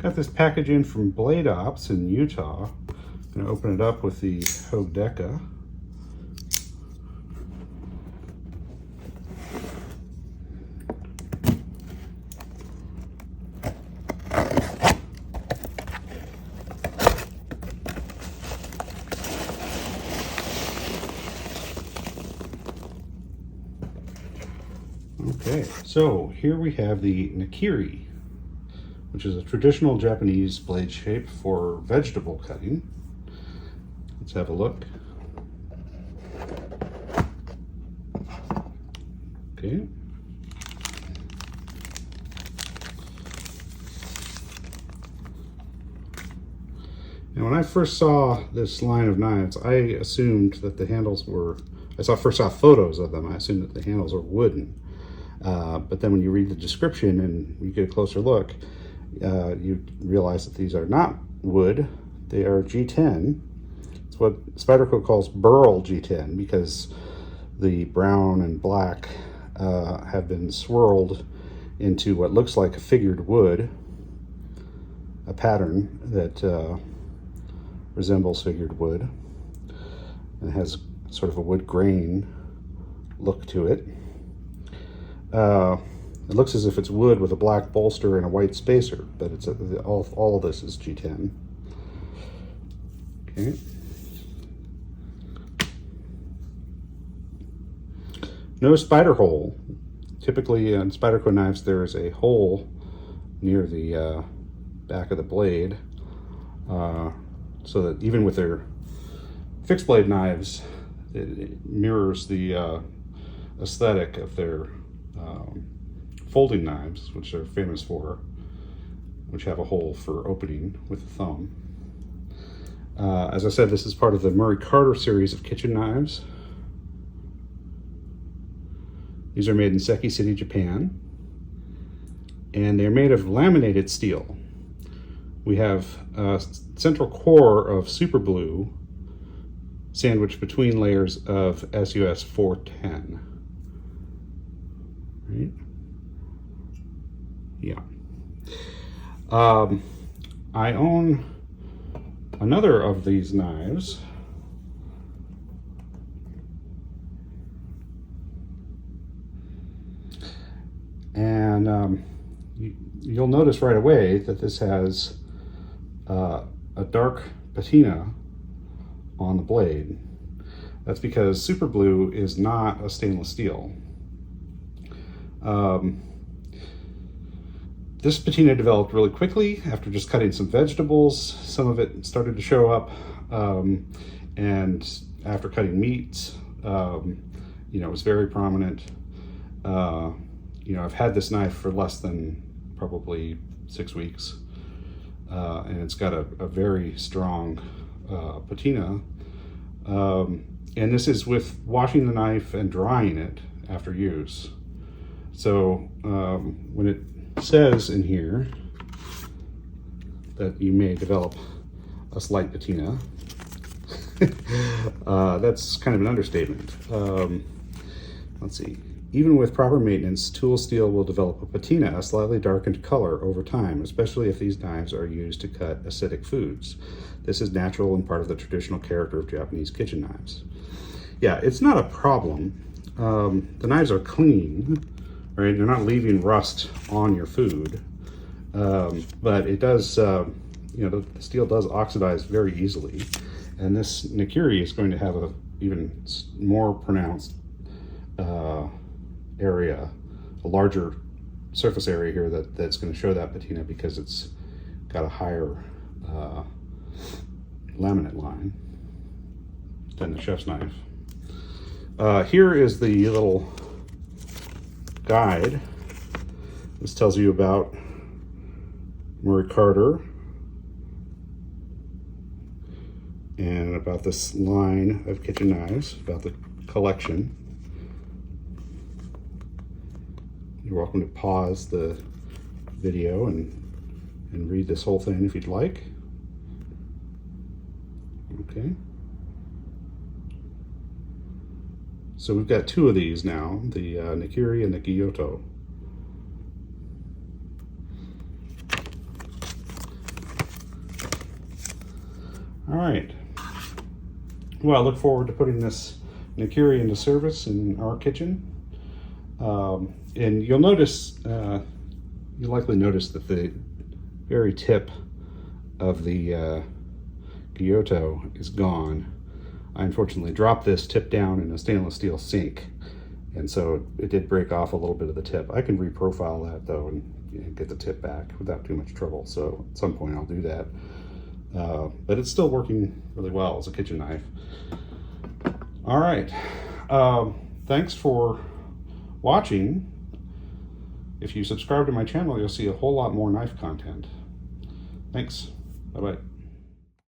Got this package in from Blade Ops in Utah. I'm going to open it up with the Hodeca. Okay, so here we have the Nikiri, which is a traditional Japanese blade shape for vegetable cutting. Let's have a look. Okay. Now, when I first saw this line of knives, I assumed that the handles were, first saw photos of them, I assumed that the handles are wooden. But then when you read the description and you get a closer look, you realize that these are not wood, they are G10. It's what Spyderco calls burl G10 because the brown and black have been swirled into what looks like a figured wood, a pattern that resembles figured wood and has sort of a wood grain look to it. It looks as if it's wood with a black bolster and a white spacer, but it's all of this is G10. Okay. No spider hole. Typically on Spyderco knives there is a hole near the back of the blade, so that even with their fixed blade knives, it mirrors the aesthetic of their folding knives, which they're famous for, which have a hole for opening with the thumb. As I said, this is part of the Murray Carter series of kitchen knives. These are made in Seki City, Japan, and they're made of laminated steel. We have a central core of Superblue sandwiched between layers of SUS 410. Right? Yeah. I own another of these knives. And you'll notice right away that this has a dark patina on the blade. That's because Superblue is not a stainless steel. This patina developed really quickly after just cutting some vegetables. Some of it started to show up, and after cutting meat, it was very prominent. I've had this knife for less than probably 6 weeks, and it's got a very strong patina. And this is with washing the knife and drying it after use. So when it says in here that you may develop a slight patina, that's kind of an understatement. Let's see. Even with proper maintenance, tool steel will develop a patina, a slightly darkened color over time, especially if these knives are used to cut acidic foods. This is natural and part of the traditional character of Japanese kitchen knives. Yeah, it's not a problem. The knives are clean, right? They're not leaving rust on your food, but it does, the steel does oxidize very easily. And this Nikiri is going to have a even more pronounced area, a larger surface area here that's going to show that patina because it's got a higher laminate line than the chef's knife. Here is the little guide. This tells you about Murray Carter and about this line of kitchen knives, about the collection. You're welcome to pause the video and read this whole thing if you'd like. Okay. So we've got two of these now, the Nikiri and the Giotto. All right. Well, I look forward to putting this Nikiri into service in our kitchen. And you'll notice, you'll likely notice that the very tip of the Gyuto is gone. I unfortunately dropped this tip down in a stainless steel sink, and so it did break off a little bit of the tip. I can reprofile that though and get the tip back without too much trouble, so at some point I'll do that. But it's still working really well as a kitchen knife. All right, thanks for watching. If you subscribe to my channel, you'll see a whole lot more knife content. Thanks, bye-bye.